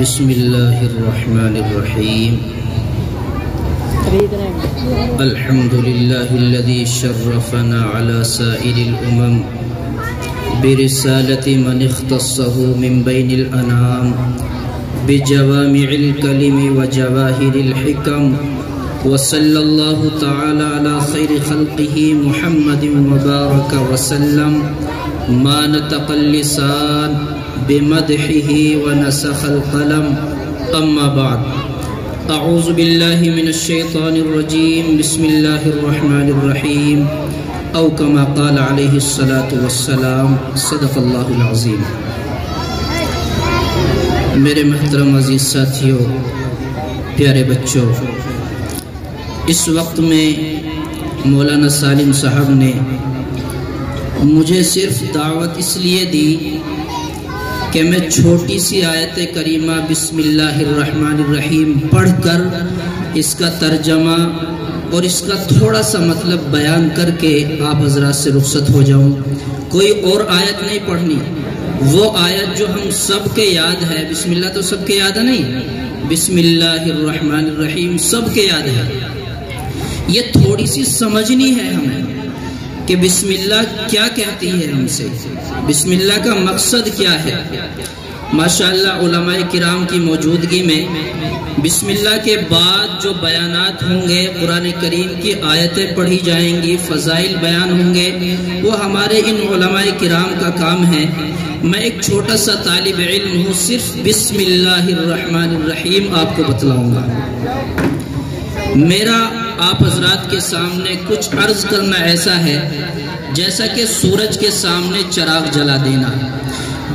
بسم اللہ الرحمن الرحیم الحمد للہ الذي شرفنا على سائر الامم برسالة من اختصه من بين الانام بجوامع الكلم وجواهر الحكم وصلى الله تعالى على خير خلقه محمد وبارك وسلم ما نطق اللسان بمدحه ونسخ القلم اما بعد اعوذ بالله من الشيطان الرجيم بسم الله الرحمن الرحيم او كما قال عليه الصلاة والسلام صدق الله العظيم۔ میرے محترم عزیز ساتھیوں، پیارے بچوں، اس وقت میں مولانا سالم صاحب نے مجھے صرف دعوت اس لیے دی کہ میں چھوٹی سی آیت کریمہ بسم اللہ الرحمن الرحیم پڑھ کر اس کا ترجمہ اور اس کا تھوڑا سا مطلب بیان کر کے آپ حضرات سے رخصت ہو جاؤں۔ کوئی اور آیت نہیں پڑھنی، وہ آیت جو ہم سب کے یاد ہے۔ بسم اللہ تو سب کے یاد ہے نہیں، بسم اللہ الرحمن الرحیم سب کے یاد ہے۔ یہ تھوڑی سی سمجھنی ہے ہمیں کہ بسم اللہ کیا کہتی ہے ہم سے، بسم اللہ کا مقصد کیا ہے۔ ماشاءاللہ علماء کرام کی موجودگی میں بسم اللہ کے بعد جو بیانات ہوں گے، قرآن کریم کی آیتیں پڑھی جائیں گی، فضائل بیان ہوں گے، وہ ہمارے ان علماء کرام کا کام ہے۔ میں ایک چھوٹا سا طالب علم ہوں، صرف بسم اللہ الرحمن الرحیم آپ کو بتلاؤں گا۔ میرا آپ حضرات کے سامنے کچھ عرض کرنا ایسا ہے جیسا کہ سورج کے سامنے چراغ جلا دینا۔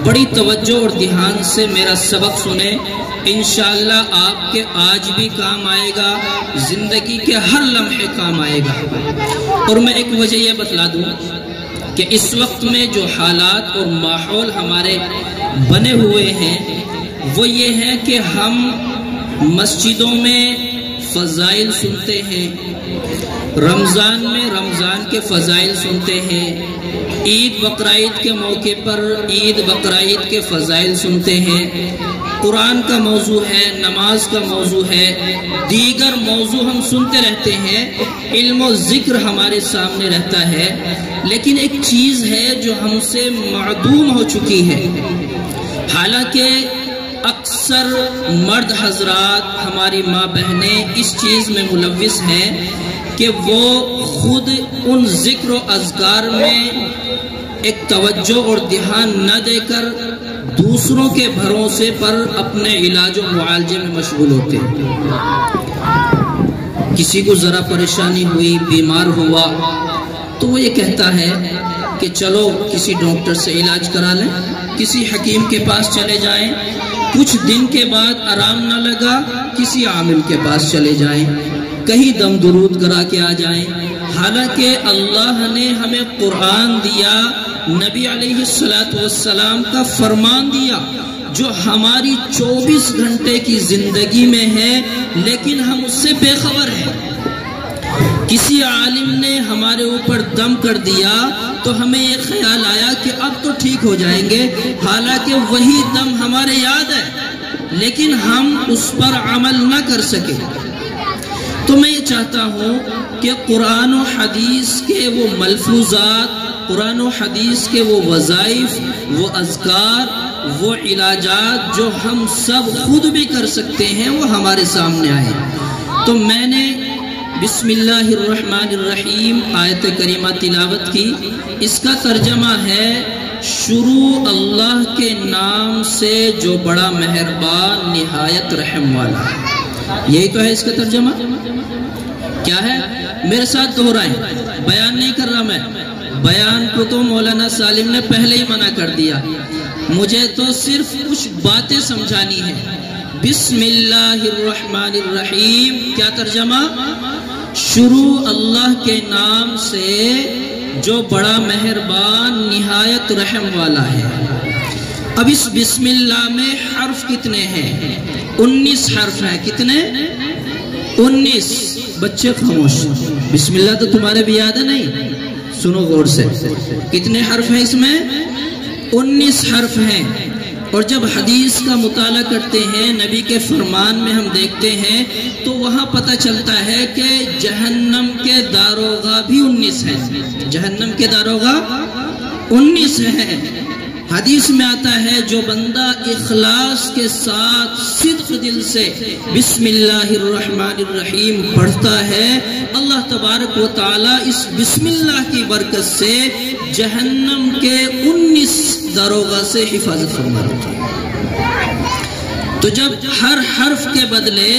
بڑی توجہ اور دھیان سے میرا سبق سنیں، انشاءاللہ آپ کے آج بھی کام آئے گا، زندگی کے ہر لمحے کام آئے گا۔ اور میں ایک وجہ یہ بتلا دوں کہ اس وقت میں جو حالات اور ماحول ہمارے بنے ہوئے ہیں وہ یہ ہے کہ ہم مسجدوں میں فضائل سنتے ہیں، رمضان میں رمضان کے فضائل سنتے ہیں، عید بقرعید کے موقع پر عید بقرعید کے فضائل سنتے ہیں، قرآن کا موضوع ہے، نماز کا موضوع ہے، دیگر موضوع ہم سنتے رہتے ہیں، علم و ذکر ہمارے سامنے رہتا ہے۔ لیکن ایک چیز ہے جو ہم سے معدوم ہو چکی ہے، حالانکہ اکثر مرد حضرات، ہماری ماں بہنیں اس چیز میں ملوث ہیں کہ وہ خود ان ذکر و اذکار میں ایک توجہ اور دھیان نہ دے کر دوسروں کے بھروسے پر اپنے علاج و معالجے میں مشغول ہوتے ہیں۔ کسی کو ذرا پریشانی ہوئی، بیمار ہوا تو وہ یہ کہتا ہے کہ چلو کسی ڈاکٹر سے علاج کرا لیں، کسی حکیم کے پاس چلے جائیں، کچھ دن کے بعد آرام نہ لگا کسی عامل کے پاس چلے جائیں، کہیں دم درود کرا کے آ جائیں۔ حالانکہ اللہ نے ہمیں قرآن دیا، نبی علیہ السلام کا فرمان دیا جو ہماری 24 گھنٹے کی زندگی میں ہے، لیکن ہم اس سے بے خبر ہیں۔ کسی عالم نے ہمارے اوپر دم کر دیا تو ہمیں یہ خیال آیا کہ اب تو ٹھیک ہو جائیں گے، حالانکہ وہی دم ہمارے یاد ہے لیکن ہم اس پر عمل نہ کر سکے۔ تو میں یہ چاہتا ہوں کہ قرآن و حدیث کے وہ ملفوظات، قرآن و حدیث کے وہ وظائف، وہ اذکار، وہ علاجات جو ہم سب خود بھی کر سکتے ہیں وہ ہمارے سامنے آئے۔ تو میں نے بسم اللہ الرحمن الرحیم آیت کریمہ تلاوت کی، اس کا ترجمہ ہے شروع اللہ کے نام سے جو بڑا مہربان نہایت رحم والا۔ یہی تو ہے اس کا ترجمہ۔ کیا ہے؟ میرے ساتھ دہرائیں، بیان نہیں کر رہا میں، بیان کو تو مولانا سالم نے پہلے ہی منع کر دیا، مجھے تو صرف کچھ باتیں سمجھانی ہیں۔ بسم اللہ الرحمن الرحیم کیا ترجمہ؟ شروع اللہ کے نام سے جو بڑا مہربان نہایت رحم والا ہے۔ اب اس بسم اللہ میں حرف کتنے ہیں؟ 19 حرف ہیں۔ کتنے؟ 19۔ بچے خاموش، بسم اللہ تو تمہارے بھی یاد ہے نہیں؟ سنو غور سے، کتنے حرف ہیں اس میں؟ 19 حرف ہیں۔ اور جب حدیث کا مطالعہ کرتے ہیں، نبی کے فرمان میں ہم دیکھتے ہیں تو وہاں پتہ چلتا ہے کہ جہنم کے داروغہ بھی 19 ہیں، جہنم کے داروغہ 19 ہیں۔ حدیث میں آتا ہے جو بندہ اخلاص کے ساتھ صدق دل سے بسم اللہ الرحمن الرحیم پڑھتا ہے، اللہ تبارک و تعالی اس بسم اللہ کی برکت سے جہنم کے 19 داروغہ سے حفاظت فرماتا ہے۔ تو جب ہر حرف کے بدلے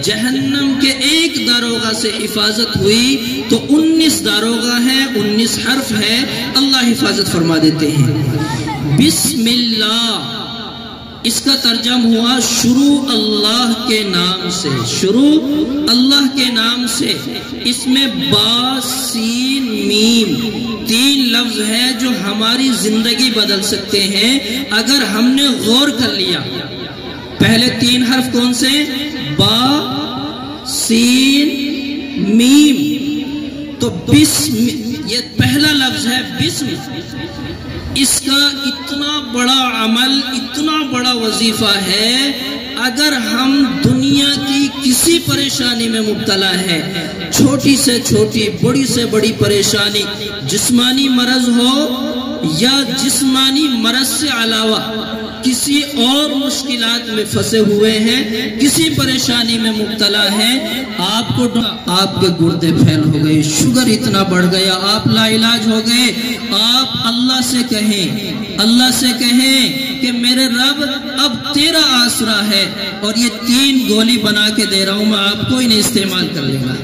جہنم کے ایک داروغہ سے حفاظت ہوئی تو 19 داروغہ ہیں، 19 حرف ہیں، اللہ حفاظت فرما دیتے ہیں۔ بسم اللہ اس کا ترجمہ ہوا شروع اللہ کے نام سے، شروع اللہ کے نام سے۔ اس میں با سین میم 3 لفظ ہے جو ہماری زندگی بدل سکتے ہیں اگر ہم نے غور کر لیا۔ پہلے 3 حرف کون سے؟ با سین میم۔ تو بسم یہ پہلا لفظ ہے بسم، اس کا اتنا بڑا عمل، اتنا بڑا وظیفہ ہے، اگر ہم دنیا کی کسی پریشانی میں مبتلا ہے، چھوٹی سے چھوٹی بڑی سے بڑی پریشانی، جسمانی مرض ہو یا جسمانی مرض سے علاوہ کسی اور مشکلات میں پھنسے ہوئے ہیں، کسی پریشانی میں مبتلا ہیں، آپ کے گردے پھیل ہو گئے، شوگر اتنا بڑھ گیا، آپ لا علاج ہو گئے، آپ اللہ سے کہیں کہ میرے رب اب تیرا آسرا ہے اور یہ 3 گولی بنا کے دے رہا ہوں میں آپ کو، انہیں استعمال کر لے گا۔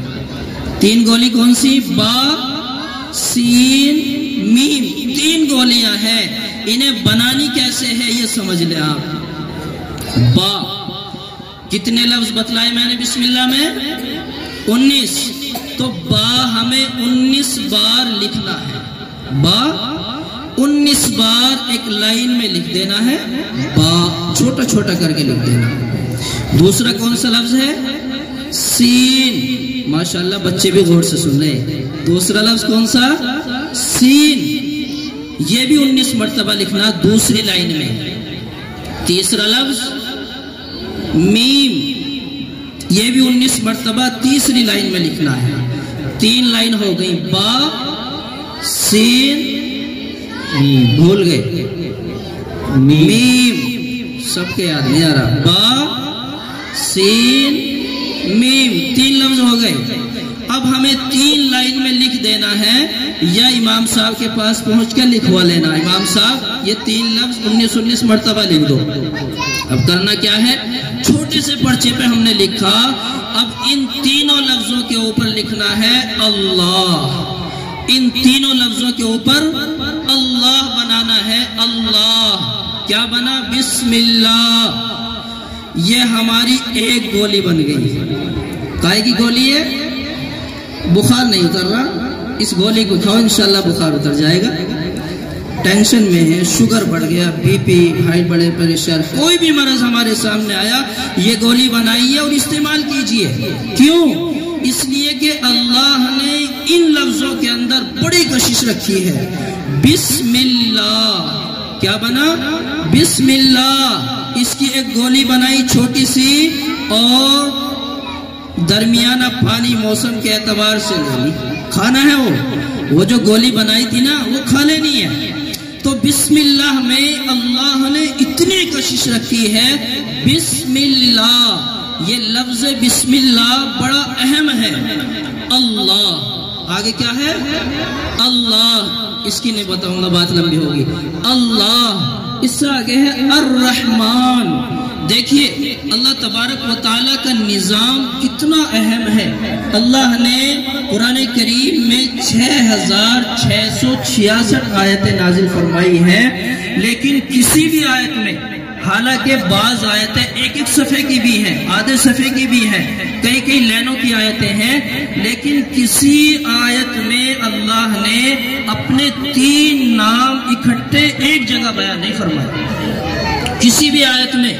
3 گولی کون سی؟ با سین میم 3 گولیاں ہیں، انہیں بنانی کیسے ہے یہ سمجھ لیں آپ۔ با کتنے لفظ بتلائے میں نے بسم اللہ میں؟ 19۔ تو با ہمیں 19 بار لکھنا ہے، با 19 بار ایک لائن میں لکھ دینا ہے، با چھوٹا چھوٹا کر کے لکھ دینا۔ دوسرا کون سا لفظ ہے؟ سین، ماشاءاللہ بچے بھی غور سے سن رہے۔ دوسرا لفظ کون سا؟ سین، یہ بھی 19 مرتبہ لکھنا دوسری لائن میں۔ تیسرا لفظ میم، یہ بھی 19 مرتبہ تیسری لائن میں لکھنا ہے۔ 3 لائن ہو گئی، با سین بھول گئے، میم سب کے یاد نہیں آ رہا، با سین میم 3 لفظ ہو گئے۔ اب ہمیں 3 لائن میں لکھ دینا ہے یا امام صاحب کے پاس پہنچ کر لکھوا لینا، امام صاحب یہ 3 لفظ 19 مرتبہ لکھ دو۔ اب کرنا کیا ہے؟ چھوٹے سے پرچے پہ ہم نے لکھا، اب ان تینوں لفظوں کے اوپر لکھنا ہے اللہ، ان تینوں لفظوں کے اوپر اللہ بنانا ہے۔ اللہ کیا بنا؟ بسم اللہ۔ یہ ہماری ایک گولی بن گئی۔ کائے کی گولی ہے؟ بخار نہیں اتر رہا، اس گولی کو کھاؤ انشاءاللہ بخار اتر جائے گا۔ ٹینشن میں ہے، شوگر بڑھ گیا، B P, high blood pressure, کوئی بھی مرض ہمارے سامنے آیا، یہ گولی بنائیے اور استعمال کیجئے۔ کیوں؟ اس لیے کہ اللہ نے ان لفظوں کے اندر بڑی کشش رکھی ہے۔ بسم اللہ کیا بنا؟ بسم اللہ۔ اس کی ایک گولی بنائی چھوٹی سی اور درمیانہ پانی موسم کے اعتبار سے کھانا ہے، وہ جو گولی بنائی تھی نا وہ کھا لینی ہے۔ تو بسم اللہ میں اللہ نے اتنی کشش رکھی ہے۔ بسم اللہ، یہ لفظ بسم اللہ بڑا اہم ہے۔ اللہ آگے کیا ہے؟ اللہ، اس کی نہیں بتاؤں گا بات لمبی ہوگی۔ اللہ، اس سے آگے ہے الرحمن۔ دیکھیے اللہ تبارک و تعالیٰ کا نظام کتنا اہم ہے۔ اللہ نے قرآن کریم میں 6666 آیتیں نازل فرمائی ہیں، لیکن کسی بھی آیت میں، حالانکہ بعض آیتیں ایک صفحے کی بھی ہیں، آدھے صفحے کی بھی ہیں، کئی لائنوں کی آیتیں ہیں، لیکن کسی آیت میں اللہ نے اپنے 3 نام اکٹھے ایک جگہ بیان نہیں فرمائے۔ کسی بھی آیت میں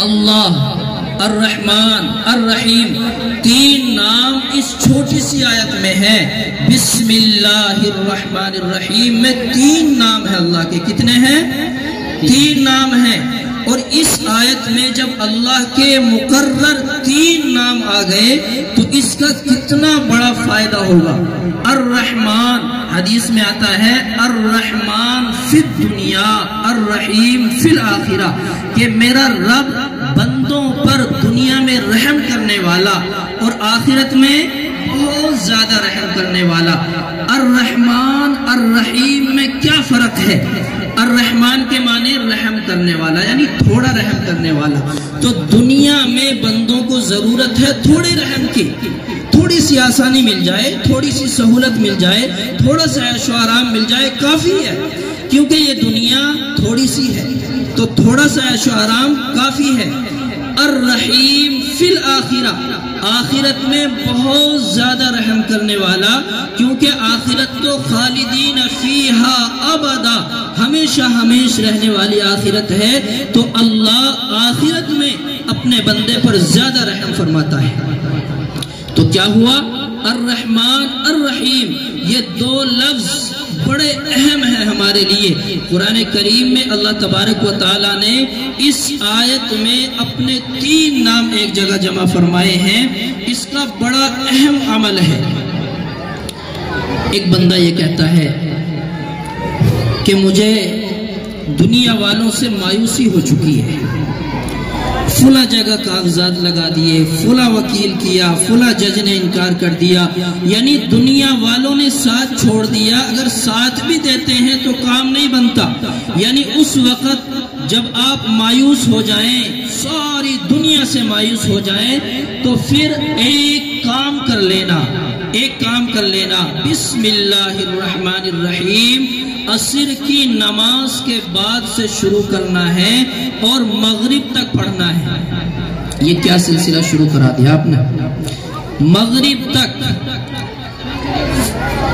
اللہ، الرحمن، الرحیم 3 نام اس چھوٹی سی آیت میں ہے۔ بسم اللہ الرحمن الرحیم میں 3 نام ہے اللہ کے۔ کتنے ہیں؟ 3 نام ہیں، اور اس آیت میں جب اللہ کے مقرر 3 نام آ گئے تو اس کا کتنا بڑا فائدہ ہوگا۔ الرحمن، حدیث میں آتا ہے الرحمن فی الدنیا الرحیم فی الآخرہ، کہ میرا رب بندوں پر دنیا میں رحم کرنے والا اور آخرت میں بہت زیادہ رحم کرنے والا۔ الرحمن الرحیم میں کیا فرق ہے؟ الرحمن کے معنی رحم کرنے والا، یعنی تھوڑا رحم کرنے والا۔ تو دنیا میں بندوں کو ضرورت ہے تھوڑے رحم کی، تھوڑی سی آسانی مل جائے، تھوڑی سی سہولت مل جائے، تھوڑا سا عیش و آرام مل جائے، کافی ہے، کیونکہ یہ دنیا تھوڑی سی ہے، تو تھوڑا سا عیش و آرام کافی ہے۔ الرحیم فی الآخرہ، آخرت میں بہت زیادہ رحم کرنے والا، کیونکہ آخرت تو خالدین فیہا ابدا، ہمیشہ ہمیش رہنے والی آخرت ہے، تو اللہ آخرت میں اپنے بندے پر زیادہ رحم فرماتا ہے۔ تو کیا ہوا؟ الرحمن الرحیم، یہ 2 لفظ بڑے اہم ہیں ہمارے لیے۔ قرآن کریم میں اللہ تبارک و تعالیٰ نے اس آیت میں اپنے 3 نام ایک جگہ جمع فرمائے ہیں، اس کا بڑا اہم عمل ہے۔ ایک بندہ یہ کہتا ہے کہ مجھے دنیا والوں سے مایوسی ہو چکی ہے، فلاں جگہ کاغذات لگا دیے، فلاں وکیل کیا، فلاں جج نے انکار کر دیا، یعنی دنیا والوں نے ساتھ چھوڑ دیا۔ اگر ساتھ بھی دیتے ہیں تو کام نہیں بنتا، یعنی اس وقت جب آپ مایوس ہو جائیں، ساری دنیا سے مایوس ہو جائیں، تو پھر ایک کام کر لینا، بسم اللہ الرحمن الرحیم، عصر کی نماز کے بعد سے شروع کرنا ہے اور مغرب تک پڑھنا ہے۔ یہ کیا سلسلہ شروع کرا دیا آپ نے؟ مغرب تک،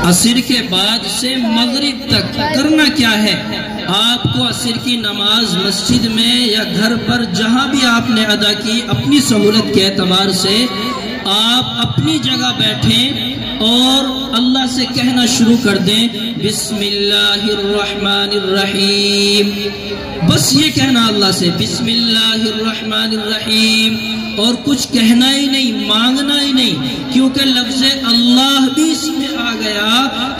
عصر کے بعد سے مغرب تک کرنا کیا ہے؟ آپ کو عصر کی نماز مسجد میں یا گھر پر جہاں بھی آپ نے ادا کی، اپنی سہولت کے اعتبار سے آپ اپنی جگہ بیٹھیں اور اللہ سے کہنا شروع کر دیں بسم اللہ الرحمن الرحیم، بس یہ کہنا اللہ سے بسم اللہ الرحمن الرحیم، اور کچھ کہنا ہی نہیں، مانگنا ہی نہیں، کیونکہ لفظ اللہ بھی اس میں آ گیا،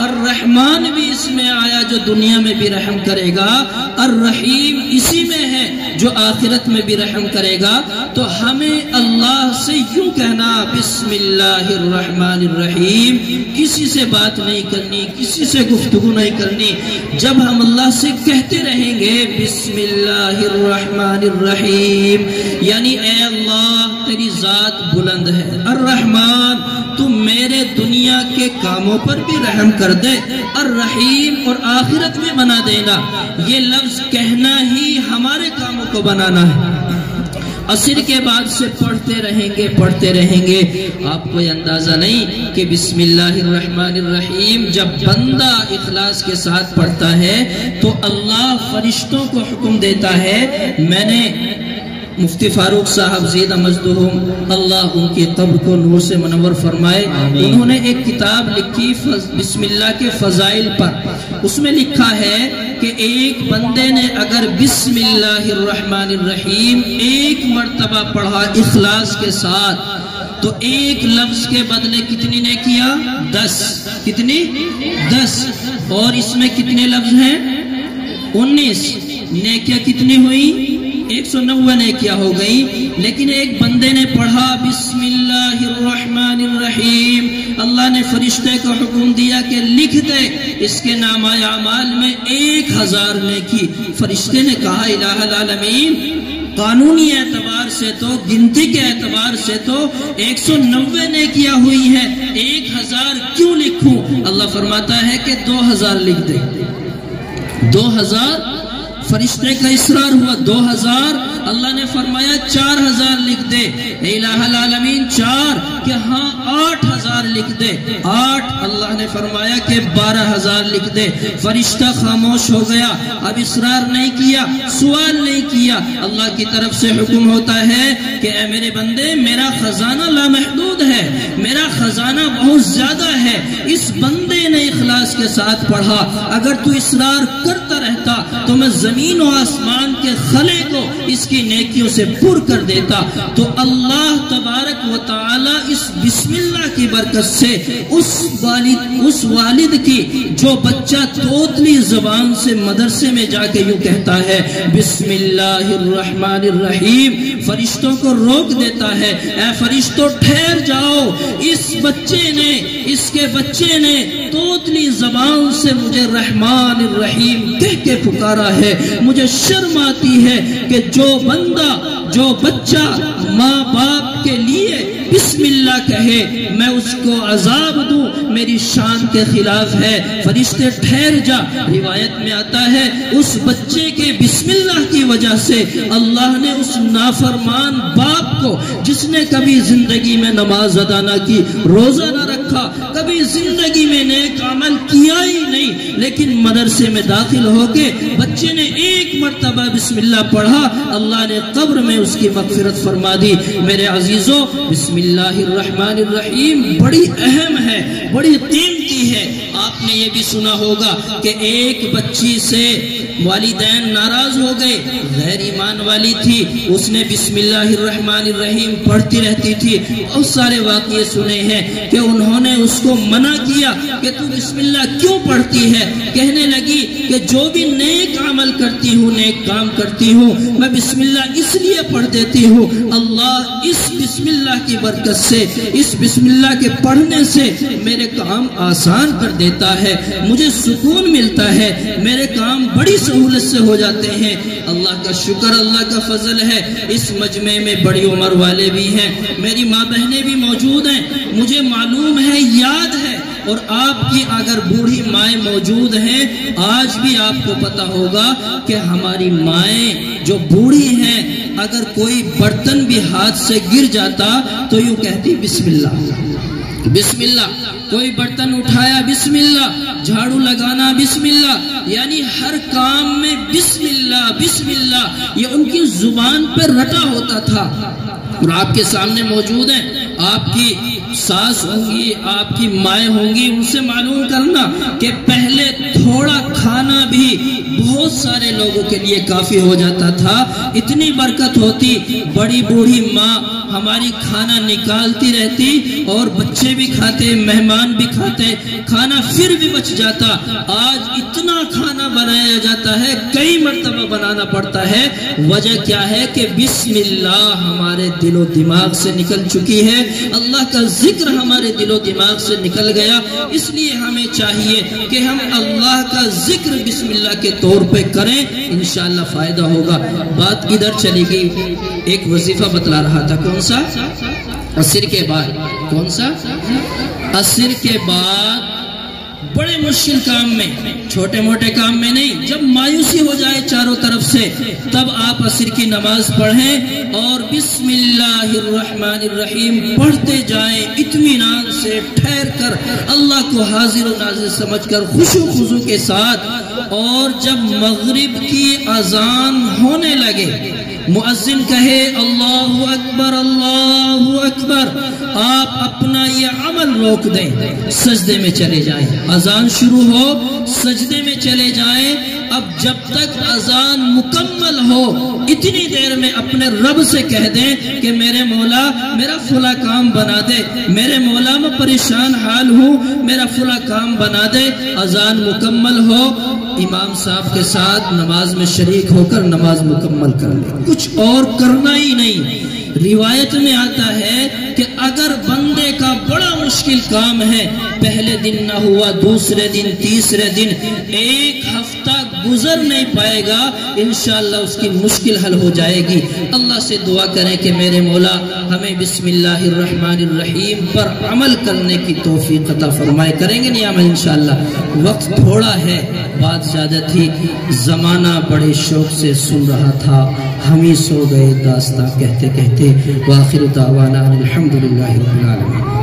الرحمن بھی اس میں آیا جو دنیا میں بھی رحم کرے گا، الرحیم اسی میں ہے جو آخرت میں بھی رحم کرے گا۔ تو ہمیں اللہ سے یوں کہنا بسم اللہ الرحمن الرحیم، کسی سے بات نہیں کرنی، کسی سے گفتگو نہیں کرنی۔ جب ہم اللہ سے کہتے رہیں گے بسم اللہ الرحمن الرحیم، یعنی اے اللہ تیری ذات بلند ہے، الرحمن تو میرے دنیا کے کاموں پر بھی رحم کر دے، الرحیم اور آخرت میں بنا دینا، یہ لفظ کہنا ہی ہمارے کاموں کو بنانا ہے۔ عصر کے بعد سے پڑھتے رہیں گے، آپ کو اندازہ نہیں کہ بسم اللہ الرحمن الرحیم جب بندہ اخلاص کے ساتھ پڑھتا ہے تو اللہ فرشتوں کو حکم دیتا ہے۔ میں نے مفتی فاروق صاحب زیدہ مجدہم اللہ ان کی قبر کو نور سے منور فرمائے، انہوں نے ایک کتاب لکھی بسم اللہ کے فضائل پر، اس میں لکھا ہے کہ ایک بندے نے اگر بسم اللہ الرحمن الرحیم 1 مرتبہ پڑھا اخلاص کے ساتھ تو ایک لفظ کے بدلے کتنی نے کیا؟ 10۔ کتنی؟ 10۔ اور اس میں کتنے لفظ ہیں؟ 19۔ نیکیاں کتنی ہوئی؟ 190 نیکیاں ہو گئی۔ لیکن ایک بندے نے پڑھا بسم اللہ الرحمن الرحیم، اللہ نے فرشتے کو حکم دیا کہ لکھ دے اس کے نامہ اعمال میں 1000 نیکی۔ فرشتے نے کہا الہ العالمین، قانونی اعتبار سے تو، گنتی کے اعتبار سے تو 190 نیکیاں ہوئی ہیں، 1000 کیوں لکھوں؟ اللہ فرماتا ہے کہ 2000 لکھ دے۔ 2000 فرشتے کا اصرار ہوا، 2000۔ اللہ نے فرمایا 4000 لکھ دے، الہ العالمین 4 کہ ہاں 8000 لکھ دے، 8۔ اللہ نے فرمایا کہ 12000 لکھ دے۔ فرشتہ خاموش ہو گیا، اب اصرار نہیں کیا، سوال نہیں کیا۔ اللہ کی طرف سے حکم ہوتا ہے کہ اے میرے بندے، میرا خزانہ لامحدود ہے، میرا خزانہ بہت زیادہ ہے۔ اس بندے نے اخلاص کے ساتھ پڑھا، اگر تو اصرار کرتا رہتا تو میں زمین و آسمان کے خلے کو اس کی نیکیوں سے پر کر دیتا. تو اللہ تبارک و تعالی اس بسم اللہ کی برکت سے اس والد کی جو بچہ توتلی زبان سے مدرسے میں جا کے یوں کہتا ہے بسم اللہ الرحمن الرحیم، فرشتوں کو روک دیتا ہے، اے فرشتوں ٹھہر جاؤ، اس کے بچے نے توتلی زبان سے مجھے رحمان الرحیم کہہ کے پکارا ہے. مجھے شرم آتی ہے کہ جو بچہ ماں باپ کے لیے بسم اللہ کہے میں اس کو عذاب دوں، میری شان کے خلاف ہے. فرشتے ٹھہر جا. روایت میں آتا ہے اس بچے کے بسم اللہ کی وجہ سے اللہ نے اس نافرمان باپ کو، جس نے کبھی زندگی میں نماز ادا نہ کی، روزہ نہ رکھا، کبھی زندگی میں نیک عمل کیا ہی نہیں، لیکن مدرسے میں داخل ہو کے بچے نے ایک مرتبہ بسم اللہ پڑھا، اللہ نے قبر میں اس کی مغفرت فرما دی. میرے عزیزوں، بسم اللہ الرحمن الرحیم بڑی اہم ہے، بڑی قیمتی ہے. آپ نے یہ بھی سنا ہوگا کہ ایک بچی سے والدین ناراض ہو گئے، غیر ایمان والی تھی، اس نے بسم اللہ الرحمن الرحیم پڑھتی رہتی تھی. بہت سارے واقعے سنے ہیں کہ انہوں نے اس کو منع کیا کہ تو بسم اللہ کیوں پڑھتی ہے. کہنے لگی کہ جو بھی نیک عمل کرتی ہوں، نیک کام کرتی ہوں، میں بسم اللہ اس لیے پڑھ دیتی ہوں. اللہ اس بسم اللہ کی برکت سے، اس بسم اللہ کے پڑھنے سے میرے کام آسان کر دیتا ہے، مجھے سکون ملتا ہے، میرے کام بڑی سہولت سے ہو جاتے ہیں. اللہ کا شکر، اللہ کا فضل ہے. اس مجمع میں بڑی عمر والے بھی ہیں، میری ماں بہنیں بھی موجود ہیں. مجھے معلوم ہے، یاد ہے، اور آپ کی اگر بوڑھی مائیں موجود ہیں، آج بھی آپ کو پتا ہوگا کہ ہماری مائیں جو بوڑھی ہیں، اگر کوئی برتن بھی ہاتھ سے گر جاتا تو یوں کہتی بسم اللہ، بسم اللہ. کوئی برتن اٹھایا بسم اللہ، جھاڑو لگانا بسم اللہ، یعنی ہر کام میں بسم اللہ بسم اللہ، یہ ان کی زبان پر رٹا ہوتا تھا. اور آپ کے سامنے موجود ہیں، آپ کی ساس ہوں گی، آپ کی مائیں ہوں گی، ان سے معلوم کرنا کہ پہلے تھوڑا کھانا بھی بہت سارے لوگوں کے لیے کافی ہو جاتا تھا، اتنی برکت ہوتی. بڑی بوڑھی ماں ہماری کھانا نکالتی رہتی اور بچے بھی کھاتے، مہمان بھی کھاتے، کھانا پھر بھی بچ جاتا. آج اتنا کھانا بنایا جاتا ہے، کئی مرتبہ بنانا پڑتا ہے. وجہ کیا ہے کہ بسم اللہ ہمارے دل و دماغ سے نکل چکی ہے، اللہ کا ذکر ہمارے دل و دماغ سے نکل گیا. اس لیے ہمیں چاہیے کہ ہم اللہ کا ذکر بسم اللہ کے طور پہ کریں، انشاءاللہ فائدہ ہوگا. بات ادھر چلی گئی، ایک وظیفہ بتلا رہا تھا. کون سا؟ عصر کے بعد. کون سا؟ عصر کے بعد بڑے مشکل کام میں، چھوٹے موٹے کام میں نہیں، جب مایوسی ہو جائے چاروں طرف سے، تب آپ عصر کی نماز پڑھیں اور بسم اللہ الرحمن الرحیم پڑھتے جائیں، اطمینان سے ٹھہر کر، اللہ کو حاضر و ناظر سمجھ کر، خشوع و خضوع کے ساتھ. اور جب مغرب کی اذان ہونے لگے، مؤذن کہے اللہ اکبر اللہ اکبر، آپ اپنا یہ عمل روک دیں، سجدے میں چلے جائیں. اذان شروع ہو، سجدے میں چلے جائیں. اب جب تک اذان مکمل ہو، اتنی دیر میں اپنے رب سے کہہ دیں کہ میرے مولا میرا فلاں کام بنا دے، میرے مولا میں پریشان حال ہوں، میرا فلاں کام بنا دے. اذان مکمل ہو، امام صاحب کے ساتھ نماز میں شریک ہو کر نماز مکمل کر لے، کچھ اور کرنا ہی نہیں. روایت میں آتا ہے کہ اگر بندے کا بڑا مشکل کام ہے، پہلے دن نہ ہوا، دوسرے دن، تیسرے دن، ایک ہفتہ گزر نہیں پائے گا، انشاءاللہ اس کی مشکل حل ہو جائے گی. اللہ سے دعا کریں کہ میرے مولا ہمیں بسم اللہ الرحمن الرحیم پر عمل کرنے کی توفیق عطا فرمائے. کریں گے نہیں عمل انشاءاللہ. وقت تھوڑا ہے، بات زیادہ تھی، زمانہ بڑے شوق سے سن رہا تھا، ہم ہی سو گئے داستاں کہتے کہتے. وآخر دعوانا الحمدللہ رب العالمین.